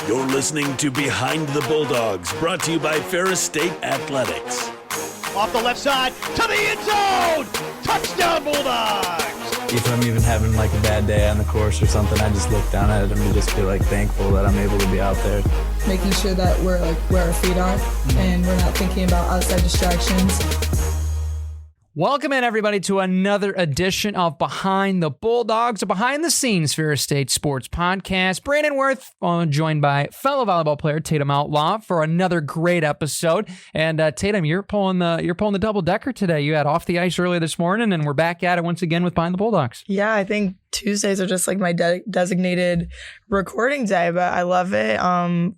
You're listening to Behind the Bulldogs, brought to you by Ferris State Athletics. Off the left side, to the end zone! Touchdown, Bulldogs! If I'm even having like a bad day on the course or something, I just look down at it and just feel like thankful that I'm able to be out there. Making sure that we're like where our feet are and we're not thinking about outside distractions. Welcome in, everybody, to another edition of Behind the Bulldogs, a behind-the-scenes Ferris State sports podcast. Brandon Worth, joined by fellow volleyball player Tatum Outlaw for another great episode. And Tatum, you're pulling the double-decker today. You had off the ice earlier this morning, and we're back at it once again with Behind the Bulldogs. Yeah, I think Tuesdays are just like my designated recording day, but I love it.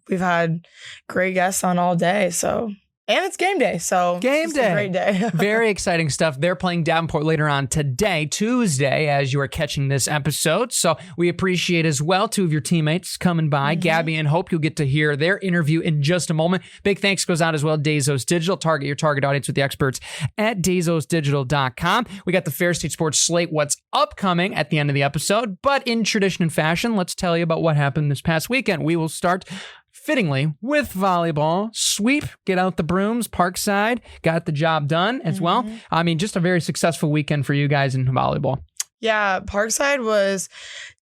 We've had great guests on all day, so... And it's game day, so it's a great day. Very exciting stuff. They're playing Davenport later on today, Tuesday, as you are catching this episode. So we appreciate as well two of your teammates coming by, Gabby and Hope. You'll get to hear their interview in just a moment. Big thanks goes out as well, Davies Digital. Target your target audience with the experts at daviesdigital.com. We got the Ferris State Sports Slate, what's upcoming at the end of the episode. But in tradition and fashion, let's tell you about what happened this past weekend. We will start fittingly with volleyball. Sweep, get out the brooms. Parkside got the job done as well. I mean, just a very successful weekend for you guys in volleyball. Yeah, Parkside was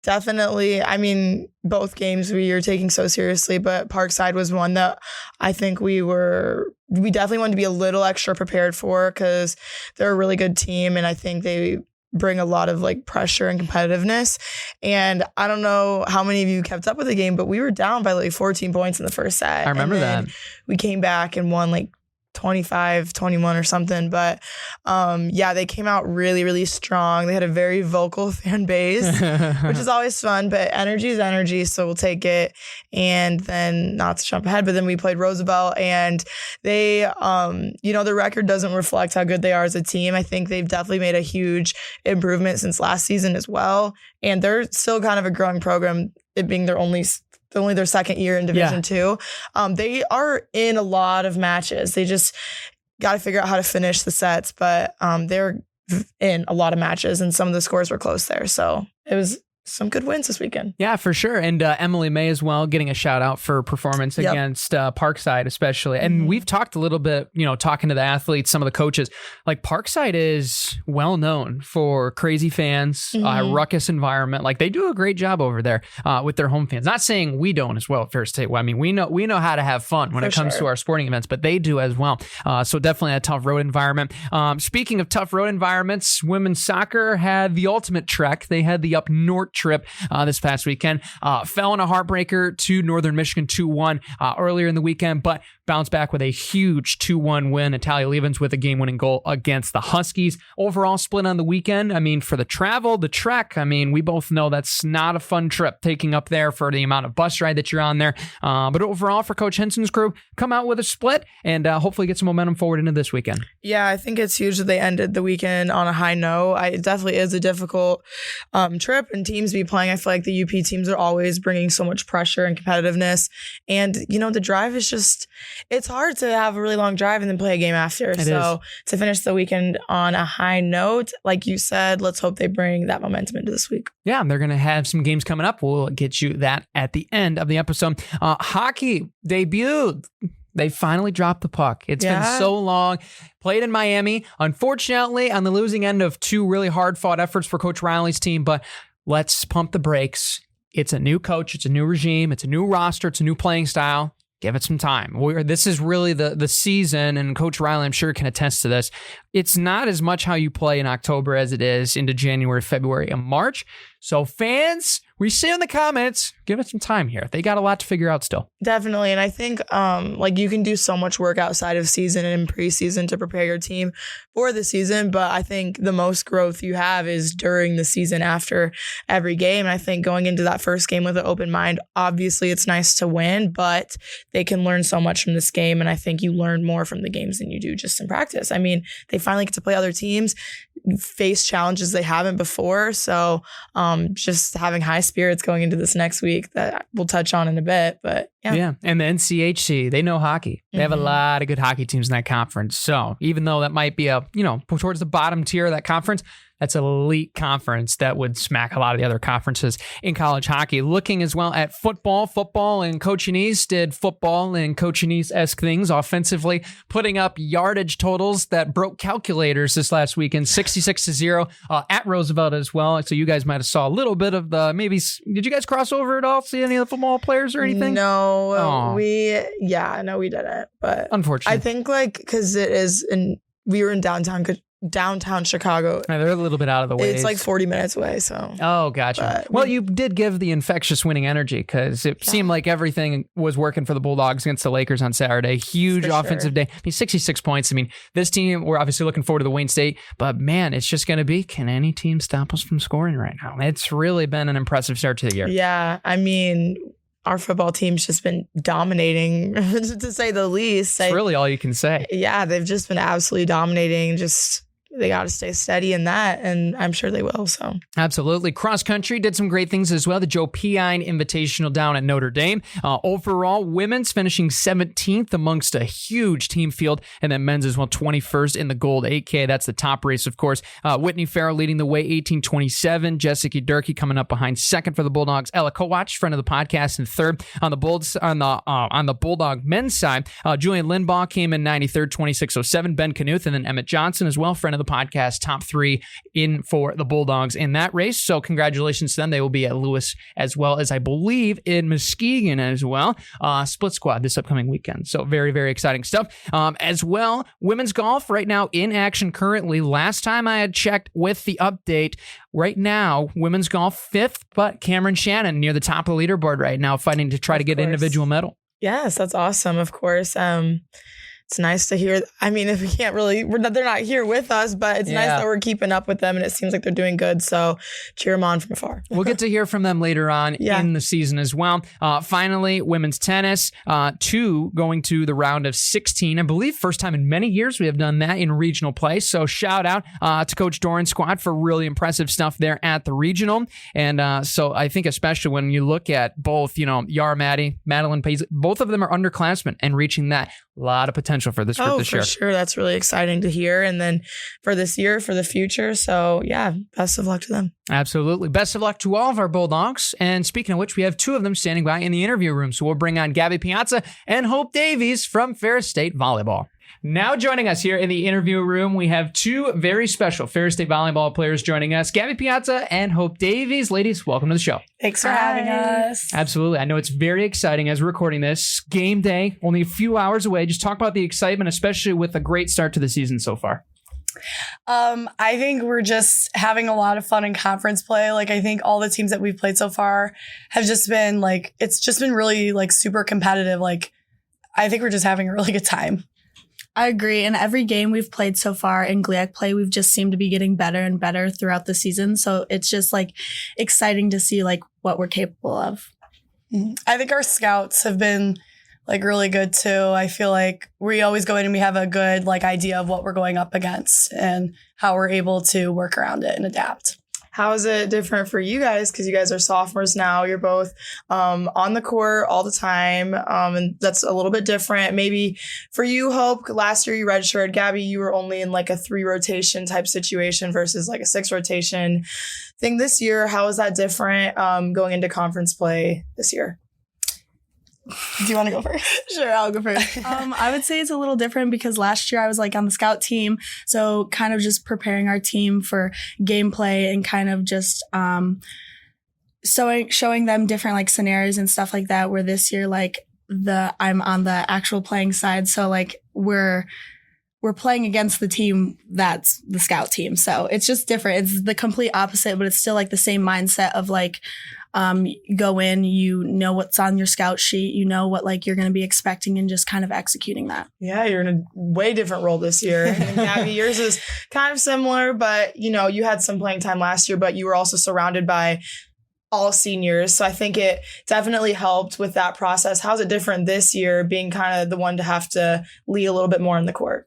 definitely, I mean, both games we were taking so seriously, but Parkside was one that I think we definitely wanted to be a little extra prepared for because they're a really good team, and I think they bring a lot of like pressure and competitiveness. And I don't know how many of you kept up with the game, but we were down by like 14 points in the first set. I remember that. We came back and won like 25-21 or something. But yeah, they came out really, really strong. They had a very vocal fan base, which is always fun, but energy is energy. So we'll take it. And then not to jump ahead, but then we played Roosevelt, and they, the record doesn't reflect how good they are as a team. I think they've definitely made a huge improvement since last season as well. And they're still kind of a growing program, it being only their second year in Division II. They are in a lot of matches. They just got to figure out how to finish the sets, but they're in a lot of matches, and some of the scores were close there. So it was some good wins this weekend. Yeah, for sure. And Emily May as well, getting a shout out for performance against Parkside especially. And we've talked a little bit, talking to the athletes, some of the coaches, like Parkside is well known for crazy fans, ruckus environment. Like they do a great job over there with their home fans. Not saying we don't as well at Ferris State. Well, I mean, we know how to have fun when it comes to our sporting events, but they do as well. So definitely a tough road environment. Speaking of tough road environments, women's soccer had the ultimate trek. They had the up north trip this past weekend. Fell in a heartbreaker to Northern Michigan 2-1 earlier in the weekend, but bounced back with a huge 2-1 win. Natalia Levens with a game-winning goal against the Huskies. Overall split on the weekend. I mean, for the travel, the trek, I mean, we both know that's not a fun trip taking up there for the amount of bus ride that you're on there. But overall, for Coach Henson's crew, come out with a split and hopefully get some momentum forward into this weekend. Yeah, I think it's huge that they ended the weekend on a high note. It definitely is a difficult trip, and teams be playing. I feel like the UP teams are always bringing so much pressure and competitiveness. And, the drive is just, it's hard to have a really long drive and then play a game after. So to finish the weekend on a high note, like you said, let's hope they bring that momentum into this week. Yeah, they're going to have some games coming up. We'll get you that at the end of the episode. Hockey debuted. They finally dropped the puck. It's been so long. Played in Miami. Unfortunately, on the losing end of two really hard-fought efforts for Coach Riley's team, but let's pump the brakes. It's a new coach. It's a new regime. It's a new roster. It's a new playing style. Give it some time. This is really the season, and Coach Riley, I'm sure, can attest to this. It's not as much how you play in October as it is into January, February, and March. So fans, we see in the comments, give it some time here. They got a lot to figure out still. Definitely. And I think you can do so much work outside of season and in preseason to prepare your team for the season. But I think the most growth you have is during the season after every game. And I think going into that first game with an open mind, obviously it's nice to win, but they can learn so much from this game. And I think you learn more from the games than you do just in practice. I mean, they finally get to play other teams, face challenges they haven't before. So just having high spirits going into this next week that we'll touch on in a bit. But yeah. And the NCHC, they know hockey. They have a lot of good hockey teams in that conference. So even though that might be towards the bottom tier of that conference, That's an elite conference that would smack a lot of the other conferences in college hockey. Looking as well at football and Cochinese did football and Cochinese-esque things offensively, putting up yardage totals that broke calculators this last weekend, 66-0 at Roosevelt as well. So you guys might have saw a little bit of did you guys cross over at all? See any of the football players or anything? No, we didn't. But unfortunately, I think because we were in downtown Chicago. They're a little bit out of the way. It's like 40 minutes away. So. Oh, gotcha. Well, you did give the infectious winning energy because it seemed like everything was working for the Bulldogs against the Lakers on Saturday. Huge offensive day. 66 points. This team, we're obviously looking forward to the Wayne State, but man, it's just going to be, can any team stop us from scoring right now? It's really been an impressive start to the year. Yeah. Our football team's just been dominating, to say the least. It's really all you can say. Yeah, they've just been absolutely dominating. They got to stay steady in that, and I'm sure they will. So absolutely. Cross country did some great things as well. The Joe Piine Invitational down at Notre Dame. Overall, women's finishing 17th amongst a huge team field, and then men's as well 21st in the gold 8K. That's the top race, of course. Whitney Farrell leading the way, 18:27. Jessica Durkee coming up behind second for the Bulldogs. Ella Kowach, friend of the podcast, in third. On the Bulldog men's side, Julian Linbaugh came in 93rd, 26:07. Ben Knuth, and then Emmett Johnson as well, friend of the podcast, top three in for the Bulldogs in that race. So congratulations to them. They will be at Lewis as well as I believe in Muskegon as well. Split squad this upcoming weekend. So very, very exciting stuff. As well, women's golf right now in action currently. Last time I had checked with the update, right now, women's golf 5th, but Cameron Shannon near the top of the leaderboard right now, fighting to try to get an individual medal. Yes, that's awesome. Of course. It's nice to hear. If we can't really, they're not here with us, but it's nice that we're keeping up with them and it seems like they're doing good. So cheer them on from afar. We'll get to hear from them later on in the season as well. Finally, women's tennis, 2 going to the round of 16. I believe first time in many years we have done that in regional play. So shout out to Coach Doran's squad for really impressive stuff there at the regional. And so I think especially when you look at both, Yara Maddie, Madeline Paisley, both of them are underclassmen and reaching that. A lot of potential for this group this year. For sure. That's really exciting to hear. And then for this year, for the future. So yeah, best of luck to them. Absolutely. Best of luck to all of our Bulldogs. And speaking of which, we have 2 of them standing by in the interview room. So we'll bring on Gabby Piazza and Hope Davies from Ferris State Volleyball. Now joining us here in the interview room, we have 2 very special Ferris State Volleyball players joining us, Gabby Piazza and Hope Davies. Ladies, welcome to the show. Thanks for having us. Absolutely. I know it's very exciting as we're recording this. Game day, only a few hours away. Just talk about the excitement, especially with a great start to the season so far. I think we're just having a lot of fun in conference play. I think all the teams that we've played so far have just been it's just been really super competitive. I think we're just having a really good time. I agree. In every game we've played so far in GLIAC play, we've just seemed to be getting better and better throughout the season. So it's just exciting to see what we're capable of. I think our scouts have been really good too. I feel like we always go in and we have a good idea of what we're going up against and how we're able to work around it and adapt. How is it different for you guys? Because you guys are sophomores now. You're both on the court all the time. And that's a little bit different. Maybe for you, Hope, last year you redshirted. Gabby, you were only in a 3 rotation type situation versus a 6 rotation thing this year. How is that different going into conference play this year? Do you want to go first? Sure, I'll go first. I would say it's a little different because last year I was on the scout team. So kind of just preparing our team for gameplay and kind of just showing them different scenarios and stuff like that, where this year I'm on the actual playing side. So we're playing against the team that's the scout team. So it's just different. It's the complete opposite, but it's still the same mindset of go in, you know what's on your scout sheet, you know what you're going to be expecting and just kind of executing that. Yeah, you're in a way different role this year. And Gabby, yours is kind of similar, but you had some playing time last year, but you were also surrounded by all seniors. So I think it definitely helped with that process. How's it different this year, being kind of the one to have to lead a little bit more in the court?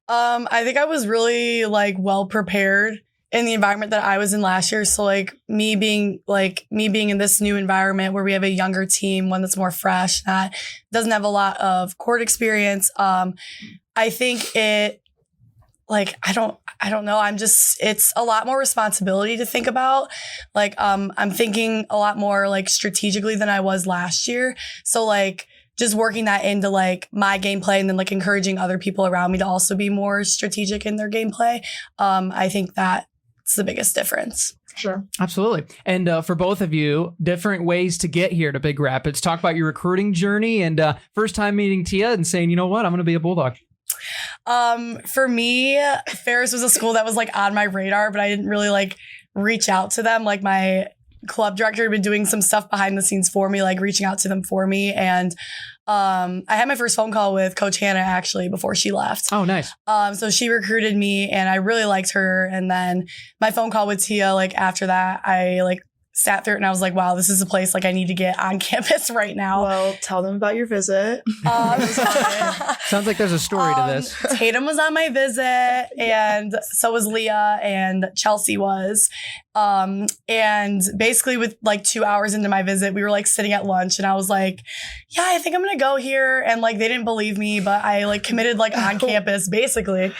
I think I was really well prepared in the environment that I was in last year. So me being in this new environment where we have a younger team, one that's more fresh, that doesn't have a lot of court experience. I think it like, I don't know. It's a lot more responsibility to think about. Like, I'm thinking a lot more like strategically than I was last year. So like just working that into like my gameplay and then like encouraging other people around me to also be more strategic in their gameplay. I think that's the biggest difference. Sure. Absolutely. And for both of you, different ways to get here to Big Rapids. Talk about your recruiting journey and first time meeting Tia and saying, you know what, I'm going to be a Bulldog. For me, Ferris was a school that was like on my radar, but I didn't really like reach out to them. Like my club director had been doing some stuff behind the scenes for me, like reaching out to them for me. And I had my first phone call with Coach Hannah actually before she left. Oh, nice. So she recruited me and I really liked her. And then my phone call with Tia, like after that, I like sat through it and I was like, wow, this is a place like I need to get on campus right now. Well, tell them about your visit. Sounds like there's a story to this. Tatum was on my visit and so was Leah and Chelsea was. And basically with like 2 hours into my visit, we were like sitting at lunch and I was like, yeah, I think I'm going to go here. And like, they didn't believe me, but I like committed like on campus basically.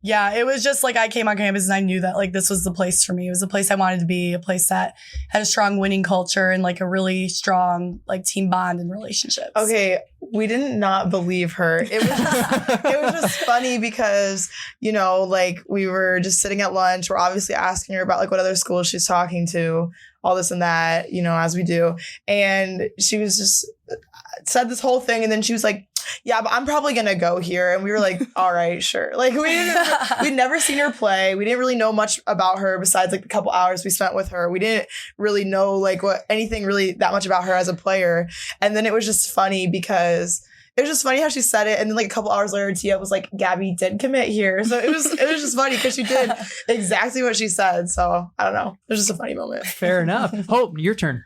Yeah, it was just like I came on campus and I knew that like this was the place for me. It was the place I wanted to be, a place that had a strong winning culture and like a really strong like team bond and relationships. Okay, we did not believe her. It was just funny because, you know, like we were just sitting at lunch. We're obviously asking her about like what other schools she's talking to, all this and that, you know, as we do. And she was just said this whole thing and then she was like, yeah, but I'm probably going to go here. And we were like, all right, sure. Like we'd never seen her play. We didn't really know much about her besides like the couple hours we spent with her. We didn't really know like anything really that much about her as a player. And then it was just funny because it was just funny how she said it. And then like a couple hours later, Tia was like, Gabby did commit here. So it was just funny because she did exactly what she said. So I don't know. It was just a funny moment. Fair enough. Hope, your turn.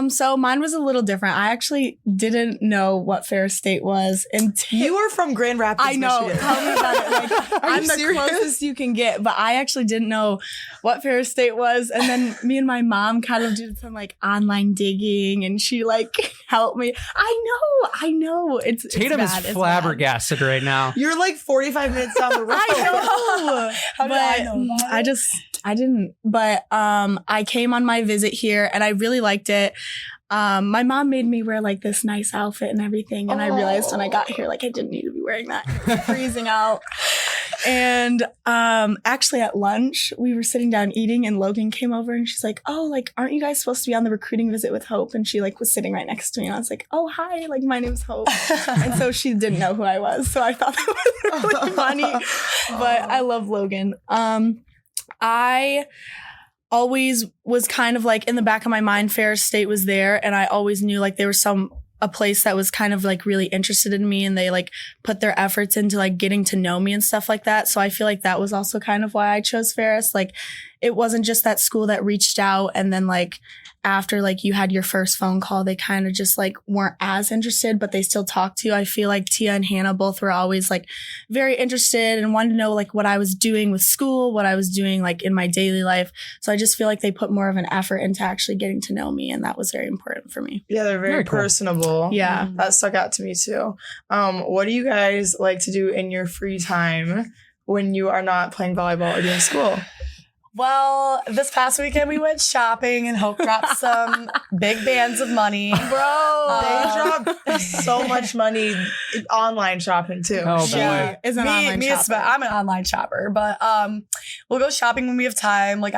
So mine was a little different. I actually didn't know what Ferris State was until You were from Grand Rapids, I know. Michigan. Tell me about it. Like, I'm the serious? closest you can get, but I actually didn't know what Ferris State was. And then me and my mom kind of did some like online digging, and she like helped me. I know. It's Tatum bad. is flabbergasted right now. You're like 45 minutes down the road. I know. How did I know that? I didn't. But I came on my visit here and I really liked it. My mom made me wear like this nice outfit and everything. And I realized when I got here, like I didn't need to be wearing that. It was freezing out. And actually at lunch, we were sitting down eating and Logan came over and she's like, oh, like, aren't you guys supposed to be on the recruiting visit with Hope? And she like was sitting right next to me. And I was like, oh, hi, like my name's Hope. And so she didn't know who I was. So I thought that was really funny. But I love Logan. I always was kind of like in the back of my mind, Ferris State was there. And I always knew like there was a place that was kind of like really interested in me and they like put their efforts into like getting to know me and stuff like that. So I feel like that was also kind of why I chose Ferris. Like it wasn't just that school that reached out and then like after like you had your first phone call, they kind of just like weren't as interested, but they still talked to you. I feel like Tia and Hannah both were always like very interested and wanted to know like what I was doing with school, what I was doing like in my daily life. So I just feel like they put more of an effort into actually getting to know me. And that was very important for me. Yeah, they're very cool. personable. Yeah. That stuck out to me too. What do you guys like to do in your free time when you are not playing volleyball or doing school? Well, this past weekend we went shopping and Hope dropped some big bands of money. Bro, they dropped so much money online shopping too. Oh, boy. Yeah. Is an online shopper. I'm an online shopper, but we'll go shopping when we have time. Like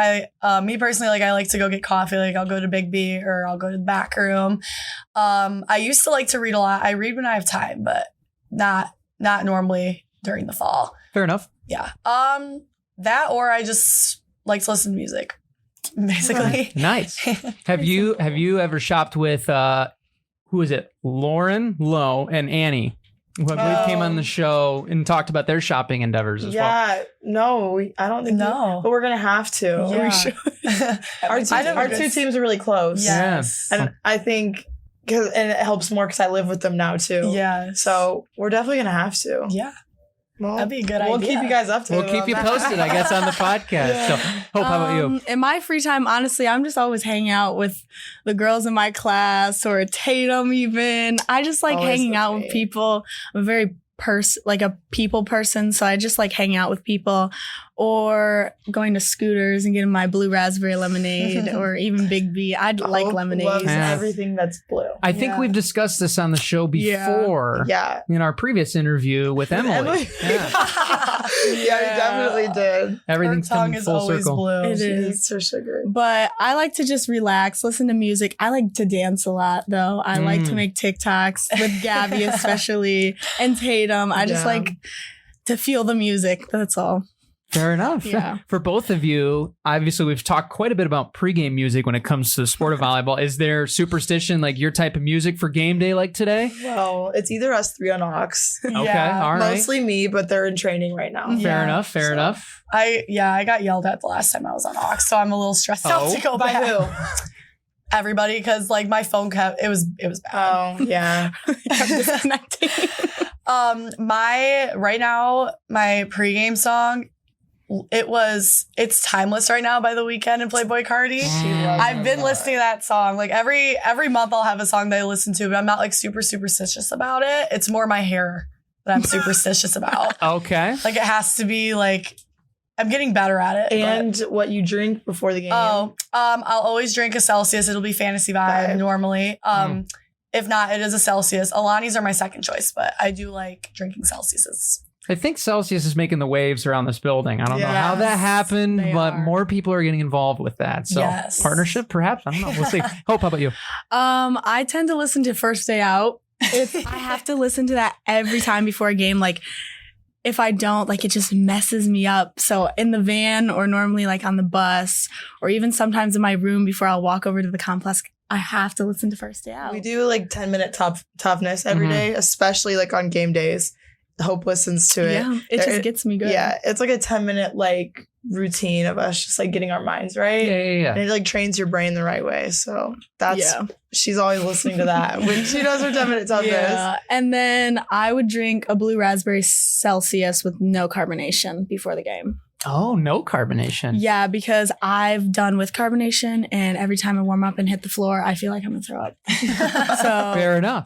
me personally, like I like to go get coffee. Like I'll go to Big B or I'll go to the back room. I used to like to read a lot. I read when I have time, but not normally during the fall. Fair enough. Yeah. That or I just like to listen to music, basically. Nice. Have you ever shopped with who is it? Lauren Lowe and Annie, who I believe came on the show and talked about their shopping endeavors as well. Yeah, no, I don't think No. but we're gonna have to. Yeah. We should. Our two teams are really close. Yes. And I think and it helps more because I live with them now too. Yeah. So we're definitely gonna have to. Yeah. Well, That'd be a good We'll idea. keep you guys up to We'll keep you posted, I guess, on the podcast. So, Hope, how about you? In my free time, honestly, I'm just always hanging out with the girls in my class or Tatum even. I just like Always hanging with out me. with people. I'm a very a people person. So I just like hang out with people or going to Scooters and getting my blue raspberry lemonade or even Big B. I'd like lemonade. Loves everything that's blue. I think we've discussed this on the show before. Yeah. In our previous interview with Emily. Yeah, we definitely did. Everything's Her tongue coming is full always circle. blue. It She is. eats her sugar. But I like to just relax, listen to music. I like to dance a lot, though. I like to make TikToks with Gabby, especially, and Tatum. I just like to feel the music. That's all. Fair enough. Yeah. For both of you, obviously, we've talked quite a bit about pregame music when it comes to the sport of volleyball. Is there superstition, like your type of music for game day like today? Well, it's either us three on Ox. Okay, all right. Mostly me, but they're in training right now. Fair enough, fair enough. I got yelled at the last time I was on Ox, so I'm a little stressed out to go By back. who? Everybody, because like my phone kept it was bad. Oh, yeah. Disconnecting. My pregame song, it's Timeless right now by The Weeknd and Playboy Cardi. I've been listening to that song. Like every month I'll have a song that I listen to, but I'm not like super superstitious about it. It's more my hair that I'm superstitious about. Okay. Like it has to be like, I'm getting better at it. And what you drink before the game. I'll always drink a Celsius. It'll be Fantasy Vibe normally. If not, it is a Celsius. Alani's are my second choice, but I do like drinking Celsiuses. I think Celsius is making the waves around this building. I don't know how that happened, but more people are getting involved with that. So partnership, perhaps? I don't know. We'll see. Hope, how about you? I tend to listen to First Day Out. I have to listen to that every time before a game. Like, if I don't, like, it just messes me up. So in the van or normally like on the bus or even sometimes in my room before I'll walk over to the complex, I have to listen to First Day Out. We do like 10-minute toughness every day, especially like on game days. Hope listens to it. Yeah, it just gets me good. Yeah, it's like a 10-minute like routine of us just like getting our minds right. Yeah. And it like trains your brain the right way. So she's always listening to that when she does her 10-minute toughness. Yeah, and then I would drink a blue raspberry Celsius with no carbonation before the game. Oh, no carbonation. Yeah, because I've done with carbonation, and every time I warm up and hit the floor, I feel like I'm gonna throw up. So Fair enough.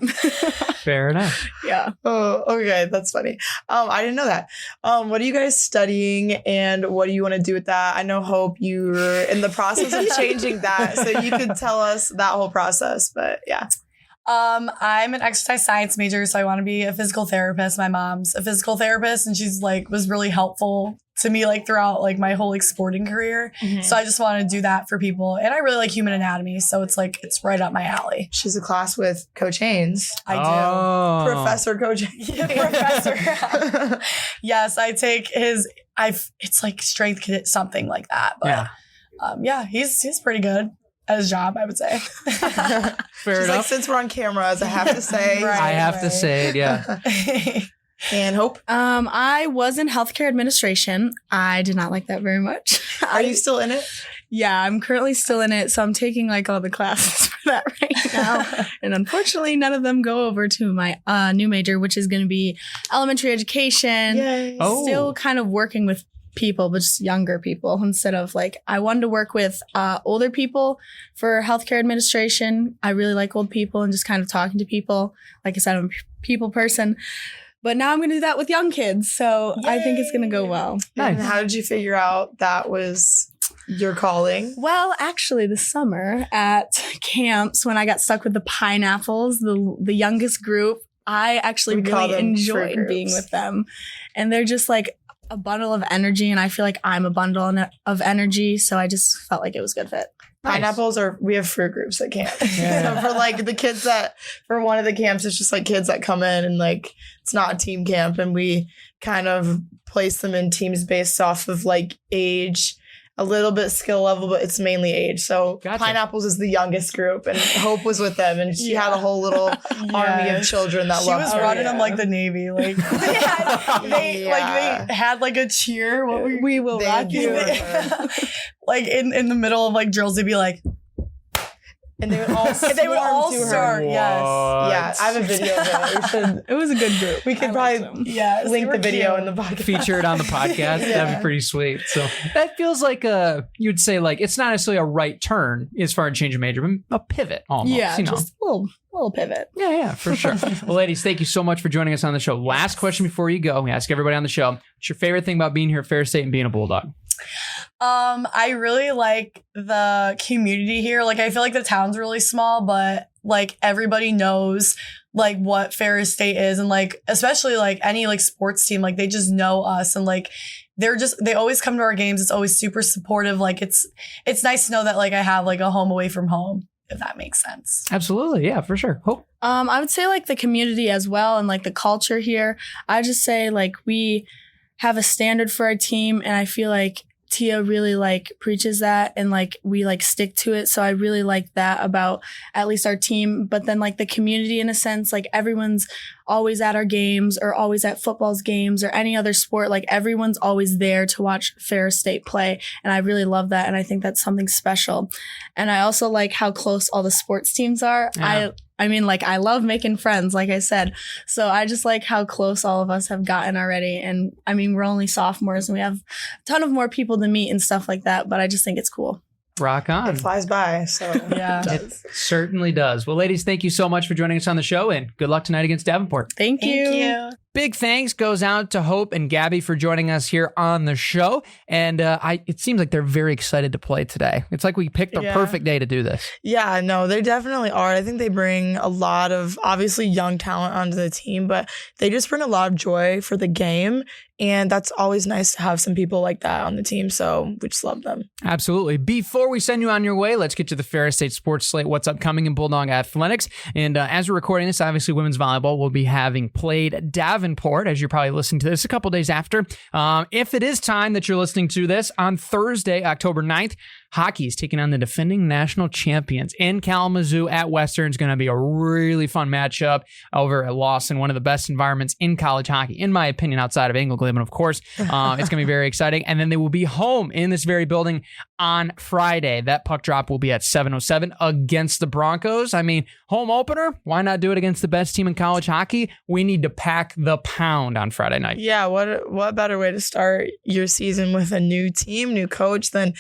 Fair enough. Yeah. Oh, okay. That's funny. I didn't know that. What are you guys studying and what do you want to do with that? I know, Hope, you're in the process of changing that. So you could tell us that whole process, but yeah. I'm an exercise science major, so I want to be a physical therapist. My mom's a physical therapist, and she's like was really helpful to me like throughout like my whole like sporting career. So I just want to do that for people, and I really like human anatomy, so it's like it's right up my alley. She's a class with Coach Haynes. I do. Professor Coach Haynes. Professor. Yes, I take his. It's like strength kit, something like that. But he's pretty good at his job, I would say. Fair She's enough. like, since we're on camera, I have to say. Right. I have to say it, yeah. And Hope, I was in healthcare administration. I did not like that very much. are you still in it? Yeah, I'm currently still in it. So I'm taking like all the classes for that right now. And unfortunately, none of them go over to my new major, which is going to be elementary education. Yay. Oh. Still kind of working with people, but just younger people instead of like, I wanted to work with older people for healthcare administration. I really like old people and just kind of talking to people. Like I said, I'm a people person. But now I'm going to do that with young kids. So I think it's going to go well. And how did you figure out that was your calling? Well, actually, this summer at camps, when I got stuck with the pineapples, the youngest group, I actually really enjoyed being with them. And they're just like a bundle of energy. And I feel like I'm a bundle of energy. So I just felt like it was a good fit. Pineapples we have fruit groups at camp. So for like the kids for one of the camps, it's just like kids that come in and like, it's not a team camp. And we kind of place them in teams based off of like age, a little bit skill level, but it's mainly age. So Pineapples is the youngest group and Hope was with them. And she had a whole little army of children that loved her. She was running them like the Navy. Like they had like a cheer. We will rock you. Like in the middle of like drills, they'd be like, And they would all start. Yes. Yeah, I have a video of it. It was a good group. We could probably link the video in the podcast. Feature it on the podcast. That'd be pretty sweet. So that feels like you'd say like, it's not necessarily a right turn as far as change of major, but a pivot almost. Yeah, you know? just a little pivot. Yeah, for sure. Well, ladies, thank you so much for joining us on the show. Last question before you go. We ask everybody on the show, what's your favorite thing about being here at Ferris State and being a Bulldog? I really like the community here. Like, I feel like the town's really small, but like everybody knows like what Ferris State is, and like especially like any like sports team, like they just know us, and like they always come to our games. It's always super supportive. Like it's nice to know that like I have like a home away from home, if that makes sense. Absolutely. Yeah, for sure. Hope. I would say like the community as well, and like the culture here. I just say like we have a standard for our team, and I feel like Tia really like preaches that, and like we like stick to it. So I really like that about at least our team. But then like the community in a sense, like everyone's always at our games or always at football's games or any other sport. Like everyone's always there to watch Ferris State play. And I really love that. And I think that's something special. And I also like how close all the sports teams are. Yeah. I mean, like, I love making friends, like I said. So I just like how close all of us have gotten already. And I mean, we're only sophomores and we have a ton of more people to meet and stuff like that. But I just think it's cool. Rock on. It flies by. So Yeah. It certainly does. Well, ladies, thank you so much for joining us on the show, and good luck tonight against Davenport. Thank you. Thank you. Big thanks goes out to Hope and Gabby for joining us here on the show. And it seems like they're very excited to play today. It's like we picked the perfect day to do this. Yeah, no, they definitely are. I think they bring a lot of obviously young talent onto the team, but they just bring a lot of joy for the game. And that's always nice to have some people like that on the team. So we just love them. Absolutely. Before we send you on your way, let's get to the Ferris State Sports Slate. What's upcoming in Bulldog Athletics? And as we're recording this, obviously women's volleyball will be having played Davenport, as you're probably listening to this a couple days after. If it is time that you're listening to this, on Thursday, October 9th, hockey is taking on the defending national champions in Kalamazoo at Western. It's going to be a really fun matchup over at Lawson, one of the best environments in college hockey, in my opinion, outside of Englewood, of course. It's going to be very exciting. And then they will be home in this very building on Friday. That puck drop will be at 7:07 against the Broncos. I mean, home opener, why not do it against the best team in college hockey? We need to pack the pound on Friday night. Yeah, what better way to start your season with a new team, new coach than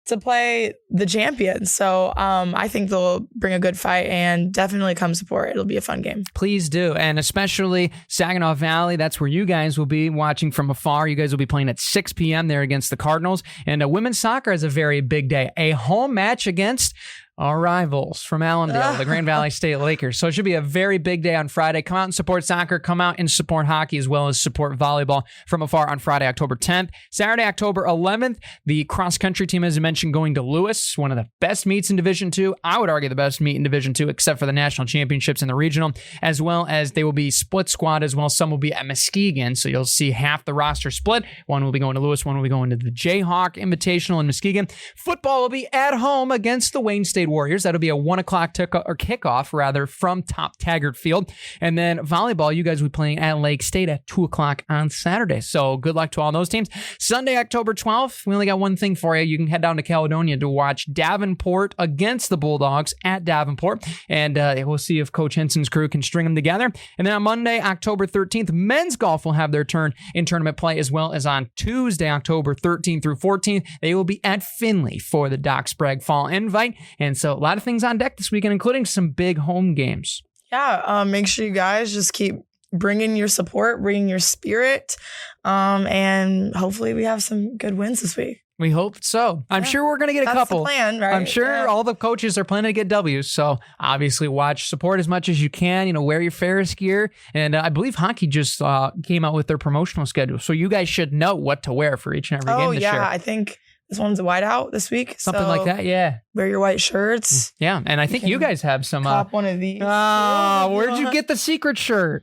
to play the champions. So I think they'll bring a good fight and definitely come support. It'll be a fun game. Please do. And especially Saginaw Valley, that's where you guys will be watching from afar. You guys will be playing at 6 p.m. there against the Cardinals. And women's soccer is a very big day. A home match against our rivals from Allendale, the Grand Valley State Lakers. So it should be a very big day on Friday. Come out and support soccer. Come out and support hockey as well as support volleyball from afar on Friday, October 10th. Saturday, October 11th, the cross-country team, as I mentioned, going to Lewis, one of the best meets in Division II. I would argue the best meet in Division II, except for the national championships and the regional, as well as they will be split squad as well. Some will be at Muskegon, so you'll see half the roster split. One will be going to Lewis, one will be going to the Jayhawk Invitational in Muskegon. Football will be at home against the Wayne State Warriors. That'll be a 1 o'clock kickoff from Top Taggart Field. And then volleyball, you guys will be playing at Lake State at 2 o'clock on Saturday. So good luck to all those teams. Sunday, October 12th, we only got one thing for you. You can head down to Caledonia to watch Davenport against the Bulldogs at Davenport. And we'll see if Coach Henson's crew can string them together. And then on Monday, October 13th, men's golf will have their turn in tournament play, as well as on Tuesday, October 13th through 14th. They will be at Findlay for the Doc Sprague Fall Invite. And so a lot of things on deck this weekend, including some big home games. Yeah, make sure you guys just keep bringing your support, bringing your spirit, and hopefully we have some good wins this week. We hope so. I'm sure we're going to get a couple. That's the plan, right? I'm sure all the coaches are planning to get W's. So obviously watch, support as much as you can, wear your Ferris gear. And I believe hockey just came out with their promotional schedule. So you guys should know what to wear for each and every game this year. I think this one's a whiteout this week. Something like that, yeah. Wear your white shirts. Yeah, and I think you guys have some... Cop one of these. Where'd you get the secret shirt?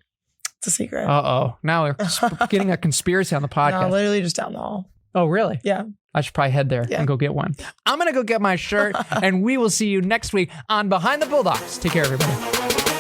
It's a secret. Uh-oh. Now we're getting a conspiracy on the podcast. No, literally just down the hall. Oh, really? Yeah. I should probably head there and go get one. I'm going to go get my shirt, and we will see you next week on Behind the Bulldogs. Take care, everybody.